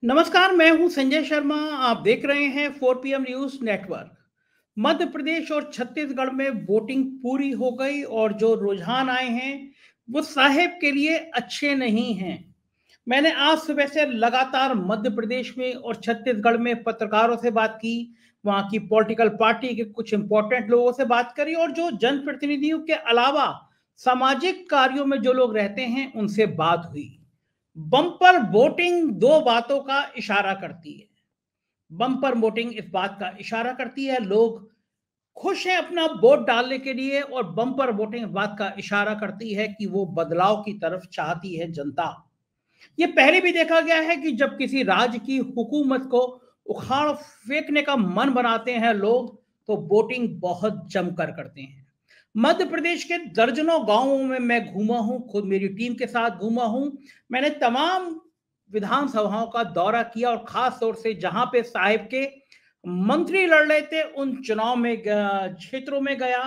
नमस्कार, मैं हूं संजय शर्मा। आप देख रहे हैं 4 PM news network. Madhya Pradesh और छत्तीसगढ़ में वोटिंग पूरी हो गई और जो रुझान आए हैं वो साहेब के लिए अच्छे नहीं हैं। मैंने आज सुबह से लगातार मध्य प्रदेश में और छत्तीसगढ़ में पत्रकारों से बात की, वहां की पॉलिटिकल पार्टी के कुछ इंपॉर्टेंट लोगों से बात करी और जो जनप्रतिनिधियों के अलावा सामाजिक कार्यों में जो लोग रहते हैं उनसे बात हुई। बम्पर वोटिंग दो बातों का इशारा करती है। बम्पर वोटिंग इस बात का इशारा करती है लोग खुश हैं अपना वोट डालने के लिए, और बम्पर वोटिंग इस बात का इशारा करती है कि वो बदलाव की तरफ चाहती है जनता। ये पहले भी देखा गया है कि जब किसी राज्य की हुकूमत को उखाड़ फेंकने का मन बनाते हैं लोग, तो वोटिंग बहुत जमकर करते हैं। मध्य प्रदेश के दर्जनों गांवों में मैं घूमा हूं, खुद मेरी टीम के साथ घूमा हूं। मैंने तमाम विधानसभाओं का दौरा किया और खास तौर से जहां पे साहिब के मंत्री लड़ रहे थे उन चुनाव में क्षेत्रों में गया,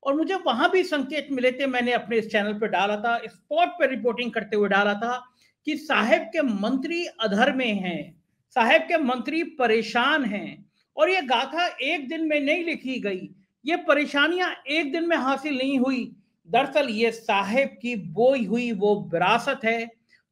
और मुझे वहां भी संकेत मिले थे। मैंने अपने इस चैनल पर डाला था, स्पॉट पर रिपोर्टिंग करते हुए डाला था कि साहेब के मंत्री अधर में हैं, साहेब के मंत्री परेशान हैं। और ये गाथा एक दिन में नहीं लिखी गई, ये परेशानियां एक दिन में हासिल नहीं हुई। दरअसल ये साहेब की बोई हुई वो विरासत है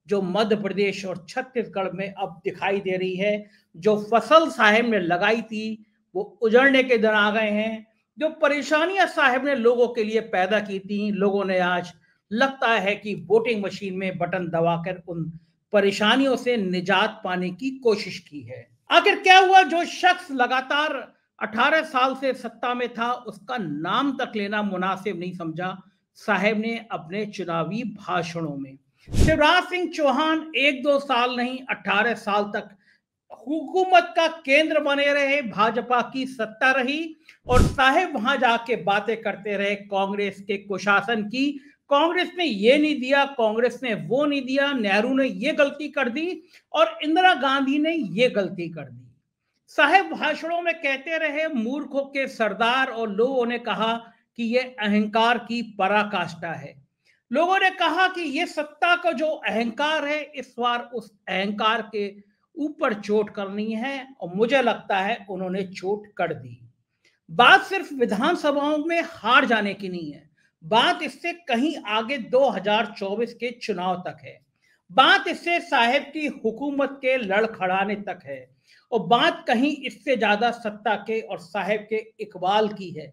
जो मध्य प्रदेश और छत्तीसगढ़ में अब दिखाई दे रही है। जो फसल साहेब ने लगाई थी वो उजड़ने के दिन आ गए हैं। जो परेशानियां साहेब ने लोगों के लिए पैदा की थी, लोगों ने आज लगता है कि वोटिंग मशीन में बटन दबाकर उन परेशानियों से निजात पाने की कोशिश की है। आखिर क्या हुआ? जो शख्स लगातार 18 साल से सत्ता में था उसका नाम तक लेना मुनासिब नहीं समझा साहेब ने अपने चुनावी भाषणों में। शिवराज सिंह चौहान 1-2 साल नहीं 18 साल तक हुकूमत का केंद्र बने रहे, भाजपा की सत्ता रही और साहेब वहां जाके बातें करते रहे कांग्रेस के कुशासन की। कांग्रेस ने ये नहीं दिया, कांग्रेस ने वो नहीं दिया, नेहरू ने ये गलती कर दी और इंदिरा गांधी ने ये गलती कर दी। साहेब भाषणों में कहते रहे मूर्खों के सरदार, और लोगों ने कहा कि ये अहंकार की पराकाष्ठा है। लोगों ने कहा कि ये सत्ता का जो अहंकार है इस बार उस अहंकार के ऊपर चोट करनी है, और मुझे लगता है उन्होंने चोट कर दी। बात सिर्फ विधानसभाओं में हार जाने की नहीं है, बात इससे कहीं आगे 2024 के चुनाव तक है। बात इससे साहेब की हुकूमत के लड़खड़ाने तक है, और बात कहीं इससे ज्यादा सत्ता के और साहेब के इकबाल की है।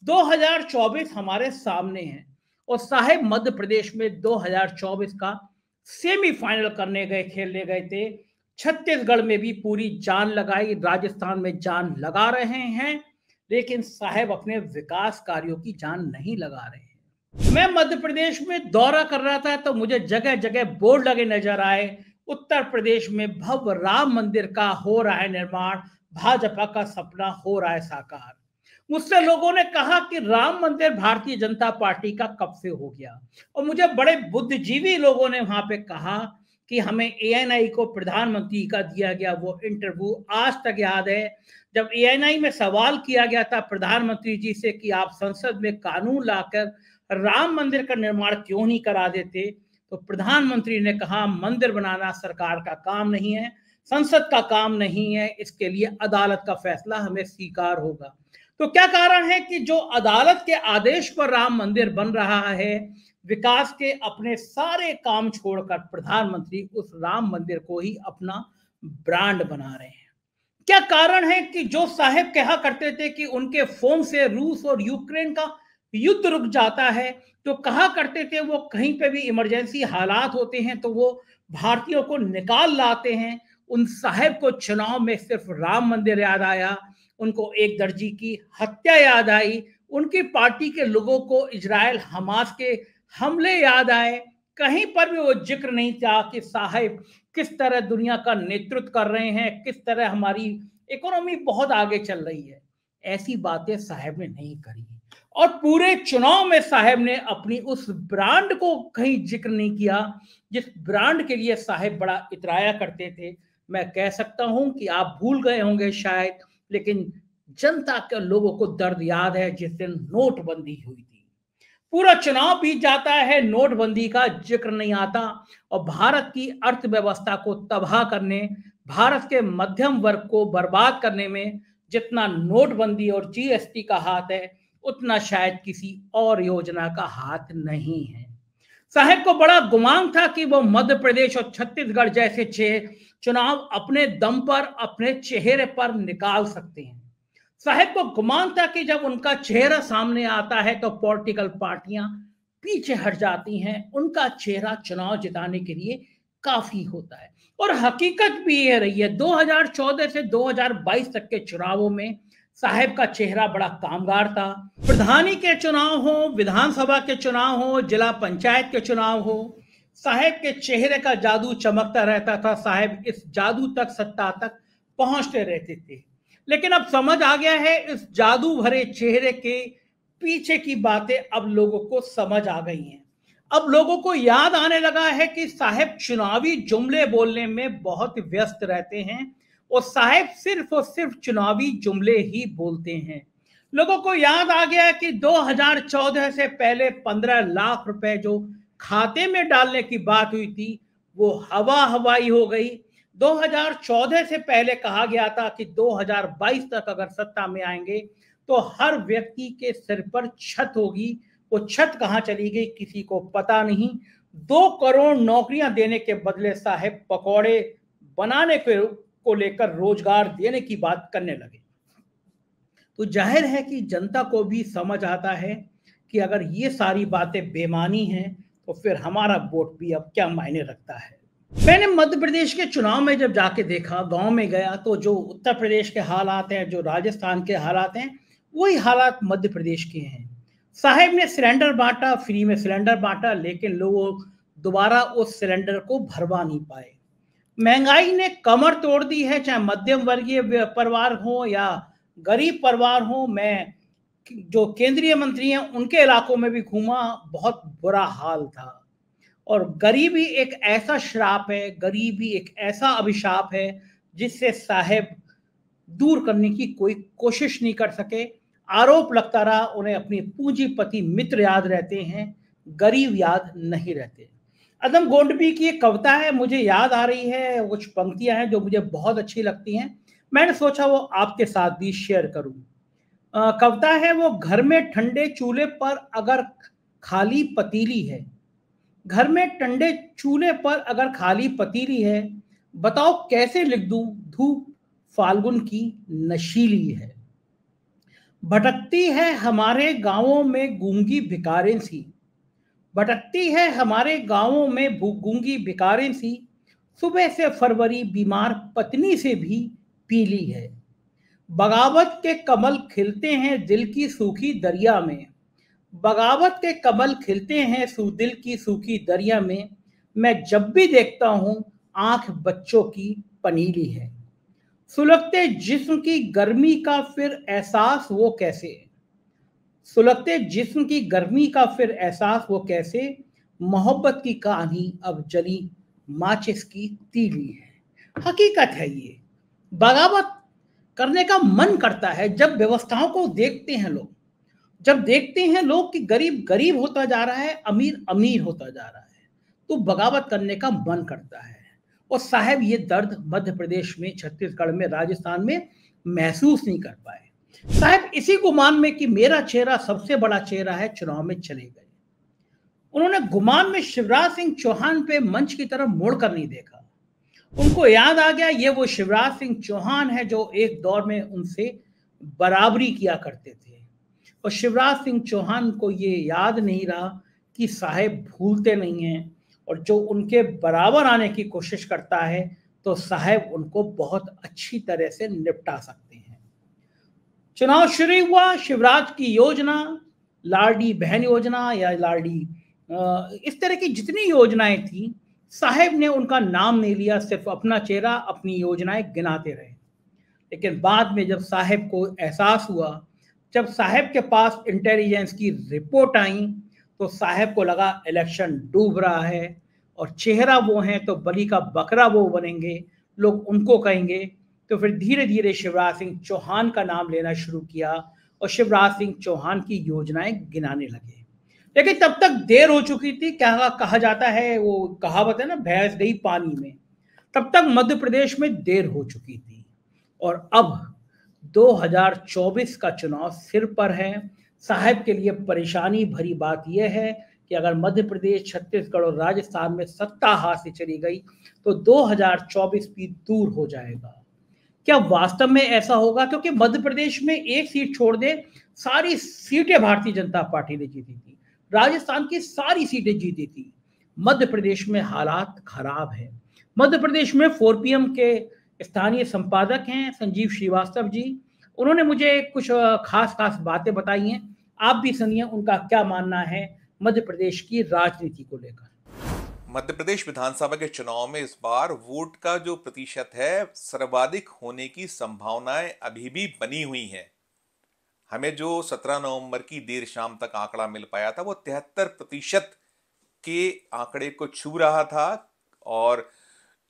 2024 हमारे सामने है और साहेब मध्य प्रदेश में 2024 का सेमीफाइनल करने गए, खेलने गए थे। छत्तीसगढ़ में भी पूरी जान लगाई, राजस्थान में जान लगा रहे हैं, लेकिन साहेब अपने विकास कार्यों की जान नहीं लगा रहे हैं। मैं मध्य प्रदेश में दौरा कर रहा था तो मुझे जगह जगह बोर्ड लगे नजर आए। उत्तर प्रदेश में भव्य राम मंदिर का हो रहा है निर्माण, भाजपा का सपना हो रहा है साकार। मुझसे लोगों ने कहा कि राम मंदिर भारतीय जनता पार्टी का कब से हो गया, और मुझे बड़े बुद्धिजीवी लोगों ने वहां पे कहा कि हमें एएनआई को प्रधानमंत्री का दिया गया वो इंटरव्यू आज तक याद है। जब एएनआई में सवाल किया गया था प्रधानमंत्री जी से कि आप संसद में कानून लाकर राम मंदिर का निर्माण क्यों नहीं करा देते, तो प्रधानमंत्री ने कहा मंदिर बनाना सरकार का काम नहीं है, संसद का काम नहीं है, इसके लिए अदालत का फैसला हमें स्वीकार होगा। तो क्या कारण है कि जो अदालत के आदेश पर राम मंदिर बन रहा है, विकास के अपने सारे काम छोड़कर प्रधानमंत्री उस राम मंदिर को ही अपना ब्रांड बना रहे हैं। क्या कारण है कि जो साहेब कहा करते थे कि उनके फोन से रूस और यूक्रेन का युद्ध रुक जाता है, तो कहा करते थे वो कहीं पे भी इमरजेंसी हालात होते हैं तो वो भारतीयों को निकाल लाते हैं, उन साहेब को चुनाव में सिर्फ राम मंदिर याद आया, उनको एक दर्जी की हत्या याद आई, उनकी पार्टी के लोगों को इजराइल हमास के हमले याद आए। कहीं पर भी वो जिक्र नहीं था कि साहेब किस तरह दुनिया का नेतृत्व कर रहे हैं, किस तरह हमारी इकोनॉमी बहुत आगे चल रही है। ऐसी बातें साहेब ने नहीं करी, और पूरे चुनाव में साहेब ने अपनी उस ब्रांड को कहीं जिक्र नहीं किया जिस ब्रांड के लिए साहेब बड़ा इतराया करते थे। मैं कह सकता हूं कि आप भूल गए होंगे शायद, लेकिन जनता के लोगों को दर्द याद है जिस दिन नोटबंदी हुई थी। पूरा चुनाव बीत जाता है, नोटबंदी का जिक्र नहीं आता और भारत की अर्थव्यवस्था को तबाह करने, भारत के मध्यम वर्ग को बर्बाद करने में जितना नोटबंदी और जीएसटी का हाथ है, उतना शायद किसी और योजना का हाथ नहीं है। साहब को बड़ा गुमान था कि वो मध्य प्रदेश और छत्तीसगढ़ जैसे चुनाव अपने दम पर, अपने चेहरे पर निकाल सकते हैं। साहब को गुमान था कि जब उनका चेहरा सामने आता है तो पॉलिटिकल पार्टियां पीछे हट जाती हैं, उनका चेहरा चुनाव जिताने के लिए काफी होता है। और हकीकत भी ये रही है, 2014 से 2022 तक के चुनावों में साहब का चेहरा बड़ा कामगार था। प्रधानी के चुनाव हो, विधानसभा के चुनाव हो, जिला पंचायत के चुनाव हो, साहब के चेहरे का जादू चमकता रहता था। साहब इस जादू तक, सत्ता तक पहुंचते रहते थे। लेकिन अब समझ आ गया है, इस जादू भरे चेहरे के पीछे की बातें अब लोगों को समझ आ गई हैं। अब लोगों को याद आने लगा है कि साहब चुनावी जुमले बोलने में बहुत व्यस्त रहते हैं और साहब सिर्फ और सिर्फ चुनावी जुमले ही बोलते हैं। लोगों को याद आ गया कि 2014 से पहले 15 लाख रुपए जो खाते में डालने की बात हुई थी, वो हवा हवाई हो गई। 2014 से पहले कहा गया था कि 2022 तक अगर सत्ता में आएंगे तो हर व्यक्ति के सिर पर छत होगी। वो छत कहां चली गई किसी को पता नहीं। 2 करोड़ नौकरियां देने के बदले साहब पकौड़े बनाने को लेकर रोजगार देने की बात करने लगे। तो जाहिर है कि जनता को भी समझ आता है कि अगर ये सारी बातें बेमानी हैं तो फिर हमारा वोट भी अब क्या मायने रखता है। मैंने मध्य प्रदेश के चुनाव में जब जाके देखा, गांव में गया, तो जो उत्तर प्रदेश के हालात हैं, जो राजस्थान के हालात हैं, वही हालात मध्य प्रदेश के हैं। साहब ने सिलेंडर बांटा, फ्री में सिलेंडर बांटा, लेकिन लोग दोबारा उस सिलेंडर को भरवा नहीं पाए। महंगाई ने कमर तोड़ दी है, चाहे मध्यम वर्गीय परिवार हो या गरीब परिवार हो। मैं जो केंद्रीय मंत्री हैं उनके इलाकों में भी घूमा, बहुत बुरा हाल था। और गरीबी एक ऐसा श्राप है, गरीबी एक ऐसा अभिशाप है जिससे साहब दूर करने की कोई कोशिश नहीं कर सके। आरोप लगता रहा, उन्हें अपनी पूंजीपति मित्र याद रहते हैं, गरीब याद नहीं रहते। अदम गोंडबी की एक कविता है, मुझे याद आ रही है, कुछ पंक्तियां हैं जो मुझे बहुत अच्छी लगती हैं। मैंने सोचा वो आपके साथ भी शेयर करूं। कविता है, वो घर में ठंडे चूल्हे पर अगर खाली पतीली है, घर में ठंडे चूल्हे पर अगर खाली पतीली है, बताओ कैसे लिख दूं धूप फाल्गुन की नशीली है। भटकती है हमारे गांवों में गूंगी भिकारें सी, भटकती है हमारे गांवों में गूंगी भिकारें सी, सुबह से फरवरी बीमार पत्नी से भी पीली है। बगावत के कमल खिलते हैं दिल की सूखी दरिया में, बगावत के कमल खिलते हैं दिल की सूखी दरिया में, मैं जब भी देखता हूं आंख बच्चों की पनीली है। सुलगते जिस्म की गर्मी का फिर एहसास वो कैसे, सुलगते जिस्म की गर्मी का फिर एहसास वो कैसे, मोहब्बत की कहानी अब जली माचिस की तीली है। हकीकत है ये, बगावत करने का मन करता है जब व्यवस्थाओं को देखते हैं लोग, जब देखते हैं लोग कि गरीब गरीब होता जा रहा है, अमीर अमीर होता जा रहा है, तो बगावत करने का मन करता है। और साहब ये दर्द मध्य प्रदेश में, छत्तीसगढ़ में, राजस्थान में महसूस नहीं कर पाए। साहब इसी गुमान में कि मेरा चेहरा सबसे बड़ा चेहरा है, चुनाव में चले गए। उन्होंने गुमान में शिवराज सिंह चौहान पे मंच की तरफ मुड़कर नहीं देखा। उनको याद आ गया ये वो शिवराज सिंह चौहान है जो एक दौर में उनसे बराबरी किया करते थे। और शिवराज सिंह चौहान को ये याद नहीं रहा कि साहब भूलते नहीं हैं, और जो उनके बराबर आने की कोशिश करता है तो साहब उनको बहुत अच्छी तरह से निपटा सकते हैं। चुनाव शुरू हुआ, शिवराज की योजना, लाडली बहन योजना या लाडली, इस तरह की जितनी योजनाएं थी, साहब ने उनका नाम नहीं लिया, सिर्फ अपना चेहरा, अपनी योजनाएं गिनाते रहे। लेकिन बाद में जब साहब को एहसास हुआ, जब साहब के पास इंटेलिजेंस की रिपोर्ट आई, तो साहब को लगा इलेक्शन डूब रहा है और चेहरा वो हैं तो बलि का बकरा वो बनेंगे, लोग उनको कहेंगे। तो फिर धीरे धीरे शिवराज सिंह चौहान का नाम लेना शुरू किया और शिवराज सिंह चौहान की योजनाएं गिनाने लगे। लेकिन तब तक देर हो चुकी थी। क्या कहा जाता है, वो कहावत है ना, भैंस गई पानी में। तब तक मध्य प्रदेश में देर हो चुकी थी और अब 2024 का चुनाव सिर पर है। साहब के लिए परेशानी भरी बात यह है कि अगर मध्य प्रदेश, छत्तीसगढ़ और राजस्थान में सत्ता हाथ से चली गई तो 2024 भी दूर हो जाएगा। क्या वास्तव में ऐसा होगा? क्योंकि मध्य प्रदेश में एक सीट छोड़ दे, सारी सीटें भारतीय जनता पार्टी ने जीती थी। राजस्थान की सारी सीटें जीती थी। मध्य प्रदेश में हालात खराब है। मध्य प्रदेश में 4PM के स्थानीय संपादक हैं संजीव श्रीवास्तव जी। उन्होंने मुझे कुछ खास खास बातें बताई हैं। आप भी सुनिए उनका क्या मानना है मध्य प्रदेश की राजनीति को लेकर। मध्य प्रदेश विधानसभा के चुनाव में इस बार वोट का जो प्रतिशत है सर्वाधिक होने की संभावनाएं अभी भी बनी हुई हैं। हमें जो 17 नवंबर की देर शाम तक आंकड़ा मिल पाया था वो 73% के आंकड़े को छू रहा था और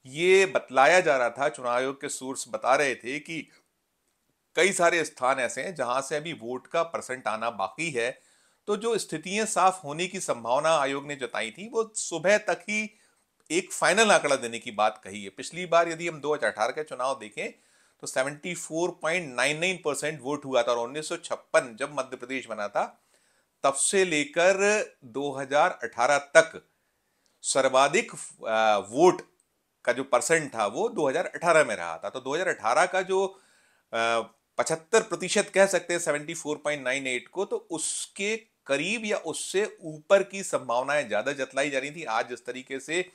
ये बतलाया जा रहा था, चुनाव आयोग के सोर्स बता रहे थे कि कई सारे स्थान ऐसे हैं जहां से अभी वोट का परसेंट आना बाकी है। तो जो स्थितियां साफ होने की संभावना आयोग ने जताई थी वो सुबह तक ही एक फाइनल आंकड़ा देने की बात कही है। पिछली बार यदि हम 2018 के चुनाव देखें तो 74.99% वोट हुआ था और 1956 जब मध्य प्रदेश बना था तब से लेकर 2018 तक सर्वाधिक वोट का जो परसेंट था वो 2018 में रहा था। तो 2018 का जो 75% कह सकते हैं 74.98 को, तो उसके करीब या उससे ऊपर की संभावनाएं ज्यादा जतलाई जा रही थी। आज जिस तरीके से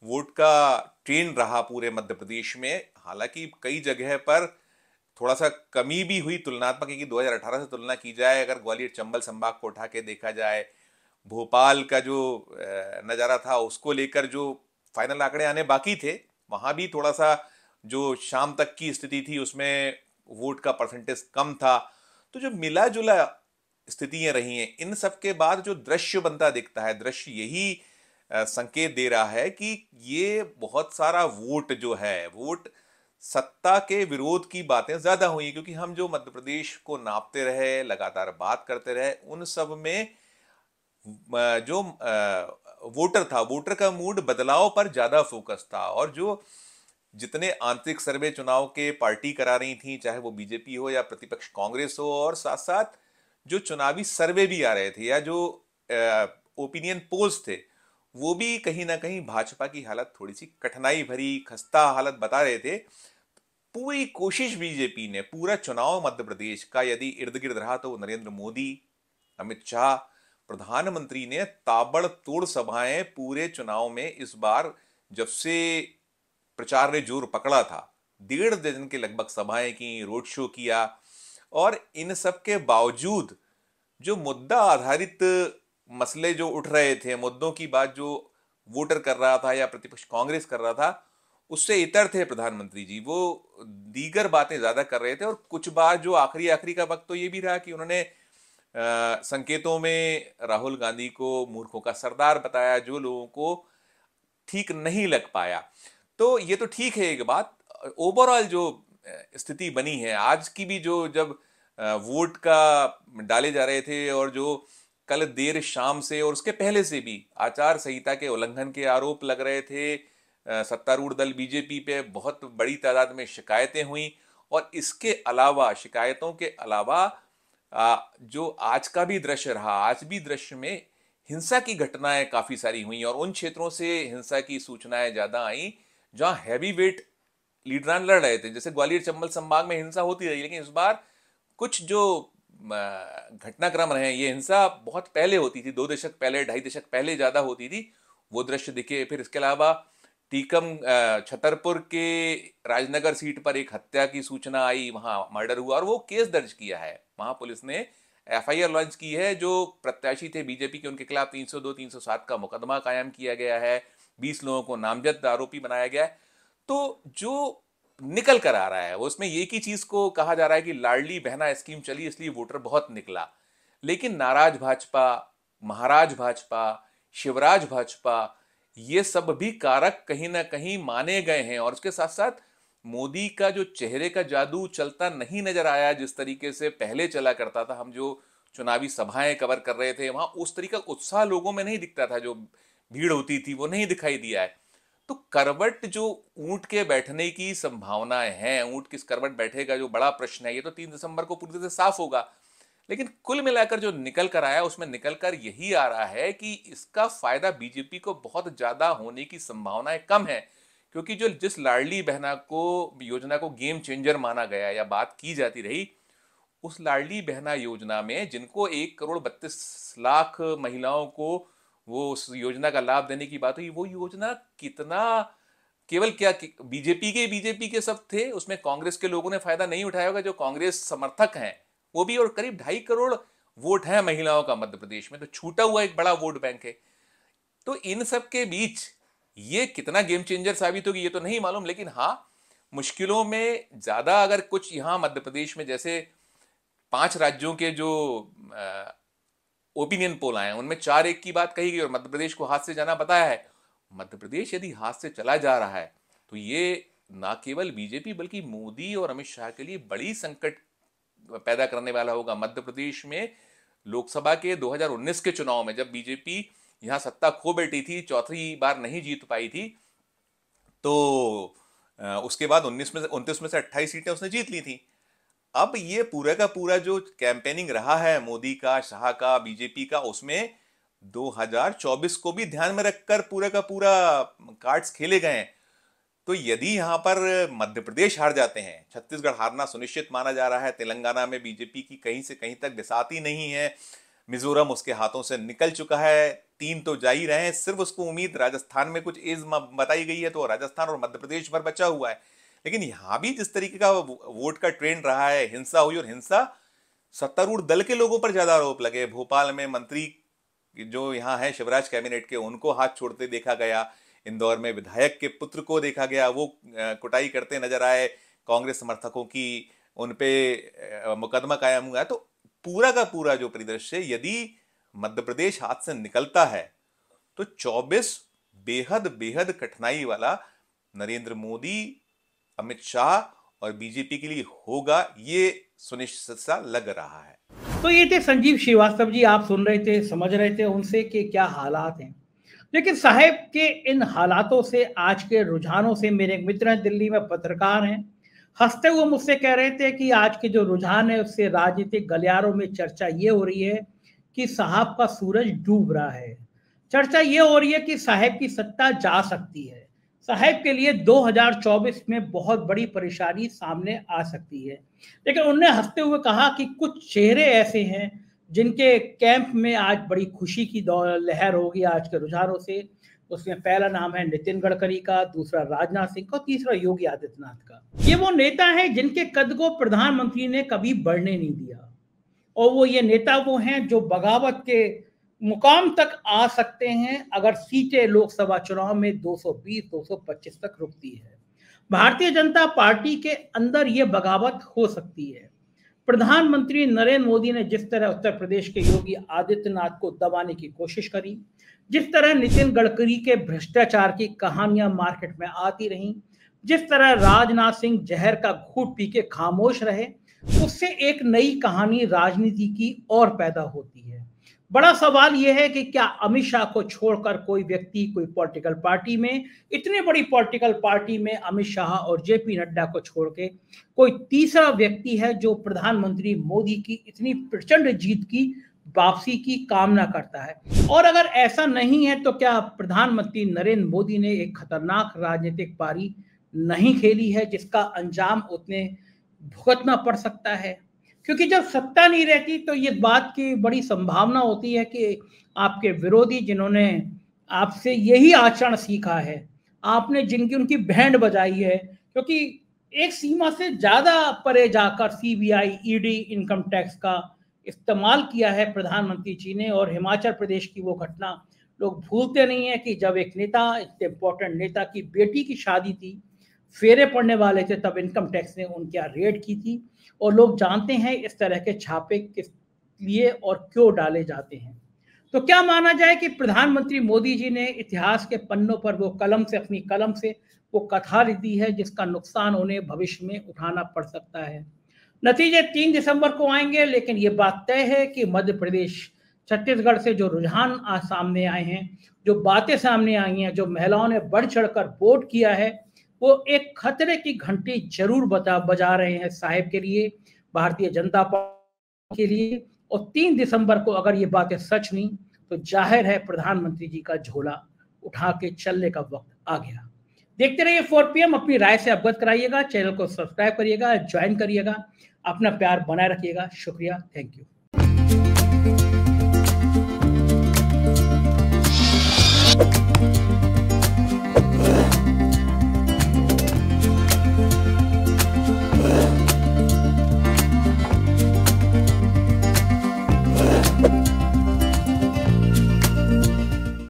वोट का ट्रेंड रहा पूरे मध्य प्रदेश में, हालांकि कई जगह पर थोड़ा सा कमी भी हुई तुलनात्मक, कि 2018 से तुलना की जाए अगर ग्वालियर चंबल संभाग को उठा के देखा जाए, भोपाल का जो नज़ारा था उसको लेकर जो फाइनल आंकड़े आने बाकी थे वहां भी थोड़ा सा जो शाम तक की स्थिति थी उसमें वोट का परसेंटेज कम था। तो जो मिला जुला स्थितियां रही हैं, इन सब के बाद जो दृश्य बनता दिखता है, दृश्य यही संकेत दे रहा है कि ये बहुत सारा वोट जो है, वोट सत्ता के विरोध की बातें ज्यादा हुई, क्योंकि हम जो मध्य प्रदेश को नापते रहे, लगातार बात करते रहे, उन सब में जो वोटर था, वोटर का मूड बदलाव पर ज्यादा फोकस था। और जो जितने आंतरिक सर्वे चुनाव के पार्टी करा रही थी, चाहे वो बीजेपी हो या प्रतिपक्ष कांग्रेस हो, और साथ साथ जो चुनावी सर्वे भी आ रहे थे या जो ओपिनियन पोल्स थे, वो भी कहीं ना कहीं भाजपा की हालत थोड़ी सी कठिनाई भरी, खस्ता हालत बता रहे थे। पूरी कोशिश बीजेपी ने, पूरा चुनाव मध्य प्रदेश का यदि इर्द गिर्द रहा तो नरेंद्र मोदी, अमित शाह, प्रधानमंत्री ने ताबड़तोड़ सभाएं पूरे चुनाव में इस बार, जब से प्रचार ने जोर पकड़ा था, 1.5 दर्जन के लगभग सभाएं की, रोड शो किया। और इन सब के बावजूद जो मुद्दा आधारित मसले जो उठ रहे थे, मुद्दों की बात जो वोटर कर रहा था या प्रतिपक्ष कांग्रेस कर रहा था, उससे इतर थे प्रधानमंत्री जी। वो दीगर बातें ज्यादा कर रहे थे। और कुछ बार जो आखिरी आखिरी का वक्त तो ये भी रहा कि उन्होंने संकेतों में राहुल गांधी को मूर्खों का सरदार बताया, जो लोगों को ठीक नहीं लग पाया। तो ये तो ठीक है एक बात। ओवरऑल जो स्थिति बनी है आज की भी, जो जब वोट का डाले जा रहे थे और जो कल देर शाम से और उसके पहले से भी आचार संहिता के उल्लंघन के आरोप लग रहे थे, सत्तारूढ़ दल बीजेपी पे बहुत बड़ी तादाद में शिकायतें हुई। और इसके अलावा, शिकायतों के अलावा, जो आज का भी दृश्य रहा, आज भी दृश्य में हिंसा की घटनाएं काफी सारी हुई और उन क्षेत्रों से हिंसा की सूचनाएं ज्यादा आई जहां हैवी वेट लीडरान लड़ रहे थे। जैसे ग्वालियर चंबल संभाग में हिंसा होती रही, लेकिन इस बार कुछ जो घटनाक्रम रहे हैं, ये हिंसा बहुत पहले होती थी, 2 दशक पहले, 2.5 दशक पहले ज्यादा होती थी, वो दृश्य दिखे। फिर इसके अलावा टीकम छतरपुर के राजनगर सीट पर एक हत्या की सूचना आई, वहां मर्डर हुआ और वो केस दर्ज किया है। वहां पुलिस ने एफआईआर लॉन्च की है। जो प्रत्याशी थे बीजेपी के, उनके खिलाफ 302, 307 का मुकदमा कायम किया गया है। 20 लोगों को नामजद आरोपी बनाया गया है। तो जो निकल कर आ रहा है वो, उसमें एक ही चीज को कहा जा रहा है कि लाडली बहना स्कीम चली इसलिए वोटर बहुत निकला। लेकिन नाराज भाजपा, महाराज भाजपा, शिवराज भाजपा, ये सब भी कारक कहीं ना कहीं माने गए हैं। और उसके साथ साथ मोदी का जो चेहरे का जादू चलता नहीं नजर आया जिस तरीके से पहले चला करता था। हम जो चुनावी सभाएं कवर कर रहे थे, वहां उस तरीका उत्साह लोगों में नहीं दिखता था, जो भीड़ होती थी वो नहीं दिखाई दिया है। तो करवट जो ऊंट के बैठने की संभावनाएं हैं, ऊंट किस करवट बैठेगा जो बड़ा प्रश्न है, ये तो 3 दिसंबर को पूरी तरह से साफ होगा। लेकिन कुल मिलाकर जो निकल कर आया उसमें निकल कर यही आ रहा है कि इसका फायदा बीजेपी को बहुत ज्यादा होने की संभावनाएं कम है, क्योंकि जो जिस लाडली बहना को योजना को गेम चेंजर माना गया या बात की जाती रही, उस लाडली बहना योजना में जिनको 1,32,00,000 महिलाओं को वो उस योजना का लाभ देने की बात हुई, वो योजना कितना केवल क्या बीजेपी के सब थे, उसमें कांग्रेस के लोगों ने फायदा नहीं उठाया होगा, जो कांग्रेस समर्थक हैं वो भी, और करीब 2.5 करोड़ वोट है महिलाओं का मध्य प्रदेश में, तो छूटा हुआ एक बड़ा वोट बैंक है। तो इन सब के बीच ये कितना गेम चेंजर साबित होगी ये तो नहीं मालूम, लेकिन हाँ, मुश्किलों में ज्यादा अगर कुछ यहां मध्य प्रदेश में जैसे 5 राज्यों के जो ओपिनियन पोल आए हैं उनमें 4-1 की बात कही गई और मध्य प्रदेश को हाथ से जाना बताया है। मध्य प्रदेश यदि हाथ से चला जा रहा है तो ये ना केवल बीजेपी बल्कि मोदी और अमित शाह के लिए बड़ी संकट पैदा करने वाला होगा। मध्य प्रदेश में लोकसभा के 2019 के चुनाव में जब बीजेपी यहां सत्ता खो बैठी थी, चौथी बार नहीं जीत पाई थी, तो उसके बाद 29 में से 28 सीटें उसने जीत ली थी। अब ये पूरा का पूरा जो कैंपेनिंग रहा है मोदी का, शाह का, बीजेपी का, उसमें 2024 को भी ध्यान में रखकर पूरा का पूरा कार्ड्स खेले गए हैं। तो यदि यहां पर मध्य प्रदेश हार जाते हैं, छत्तीसगढ़ हारना सुनिश्चित माना जा रहा है, तेलंगाना में बीजेपी की कहीं से कहीं तक बिसाती नहीं है, मिजोरम उसके हाथों से निकल चुका है, 3 तो जा ही रहे हैं, सिर्फ उसको उम्मीद राजस्थान में कुछ एज बताई गई है, तो राजस्थान और मध्य प्रदेश पर बचा हुआ है। लेकिन यहां भी जिस तरीके का वोट का ट्रेंड रहा है, हिंसा हुई, और हिंसा सत्तारूढ़ दल के लोगों पर ज्यादा आरोप लगे। भोपाल में मंत्री जो यहाँ है शिवराज कैबिनेट के, उनको हाथ छोड़ते देखा गया, इंदौर में विधायक के पुत्र को देखा गया, वो कुटाई करते नजर आए, कांग्रेस समर्थकों की उन पे मुकदमा कायम हुआ। तो पूरा का पूरा जो परिदृश्य, यदि मध्य प्रदेश हाथ से निकलता है तो 24 बेहद बेहद कठिनाई वाला नरेंद्र मोदी, अमित शाह और बीजेपी के लिए होगा, ये सुनिश्चित सा लग रहा है। तो ये थे संजीव श्रीवास्तव जी, आप सुन रहे थे, समझ रहे थे उनसे कि क्या हालात हैं। लेकिन साहब के इन हालातों से, आज के रुझानों से, मेरे एक मित्र हैं दिल्ली में, पत्रकार हैं, हंसते हुए मुझसे कह रहे थे कि आज के जो रुझान है उससे राजनीतिक गलियारों में चर्चा ये हो रही है कि साहब का सूरज डूब रहा है। चर्चा ये हो रही है कि साहब की सत्ता जा सकती है, साहब के लिए 2024 में बहुत बड़ी परेशानी सामने आ सकती है। लेकिन उन्होंने हंसते हुए कहा कि कुछ चेहरे ऐसे हैं जिनके कैंप में आज बड़ी खुशी की लहर होगी आज के रुझानों से। उसमें पहला नाम है नितिन गडकरी का, दूसरा राजनाथ सिंह का, तीसरा योगी आदित्यनाथ का। ये वो नेता हैं जिनके कद को प्रधानमंत्री ने कभी बढ़ने नहीं दिया, और वो ये नेता वो हैं जो बगावत के मुकाम तक आ सकते हैं अगर सीटें लोकसभा चुनाव में 220-225 तक रुकती है। भारतीय जनता पार्टी के अंदर ये बगावत हो सकती है। प्रधानमंत्री नरेंद्र मोदी ने जिस तरह उत्तर प्रदेश के योगी आदित्यनाथ को दबाने की कोशिश करी, जिस तरह नितिन गडकरी के भ्रष्टाचार की कहानियां मार्केट में आती रहीं, जिस तरह राजनाथ सिंह जहर का घूंट पी के खामोश रहे, उससे एक नई कहानी राजनीति की और पैदा होती है। बड़ा सवाल यह है कि क्या अमित शाह को छोड़कर कोई व्यक्ति, कोई पॉलिटिकल पार्टी में, इतनी बड़ी पॉलिटिकल पार्टी में अमित शाह और जेपी नड्डा को छोड़ के कोई तीसरा व्यक्ति है जो प्रधानमंत्री मोदी की इतनी प्रचंड जीत की वापसी की कामना करता है? और अगर ऐसा नहीं है तो क्या प्रधानमंत्री नरेंद्र मोदी ने एक खतरनाक राजनीतिक पारी नहीं खेली है जिसका अंजाम उतने भुगतना पड़ सकता है? क्योंकि जब सत्ता नहीं रहती तो ये बात की बड़ी संभावना होती है कि आपके विरोधी, जिन्होंने आपसे यही आचरण सीखा है, आपने जिनकी उनकी बैंड बजाई है, क्योंकि एक सीमा से ज्यादा परे जाकर सीबीआई, ईडी, इनकम टैक्स का इस्तेमाल किया है प्रधानमंत्री जी ने। और हिमाचल प्रदेश की वो घटना लोग भूलते नहीं है कि जब एक नेता, इतने इंपॉर्टेंट नेता की बेटी की शादी थी, फेरे पड़ने वाले थे, तब इनकम टैक्स ने उनके यहाँ रेड की थी। और लोग जानते हैं इस तरह के छापे किस लिए और क्यों डाले जाते हैं। तो क्या माना जाए कि प्रधानमंत्री मोदी जी ने इतिहास के पन्नों पर वो कलम से, अपनी कलम से वो कथा लिखी है जिसका नुकसान उन्हें भविष्य में उठाना पड़ सकता है? नतीजे 3 दिसंबर को आएंगे, लेकिन ये बात तय है कि मध्य प्रदेश छत्तीसगढ़ से जो रुझान आज सामने आए हैं, जो बातें सामने आई हैं, जो महिलाओं ने बढ़ चढ़कर वोट किया है, वो एक खतरे की घंटी जरूर बजा रहे हैं साहिब के लिए, भारतीय जनता पार्टी के लिए। और 3 दिसंबर को अगर ये बातें सच हुई तो जाहिर है प्रधानमंत्री जी का झोला उठा के चलने का वक्त आ गया। देखते रहिए 4 PM, अपनी राय से अवगत कराइएगा, चैनल को सब्सक्राइब करिएगा, ज्वाइन करिएगा, अपना प्यार बनाए रखिएगा। शुक्रिया, थैंक यू।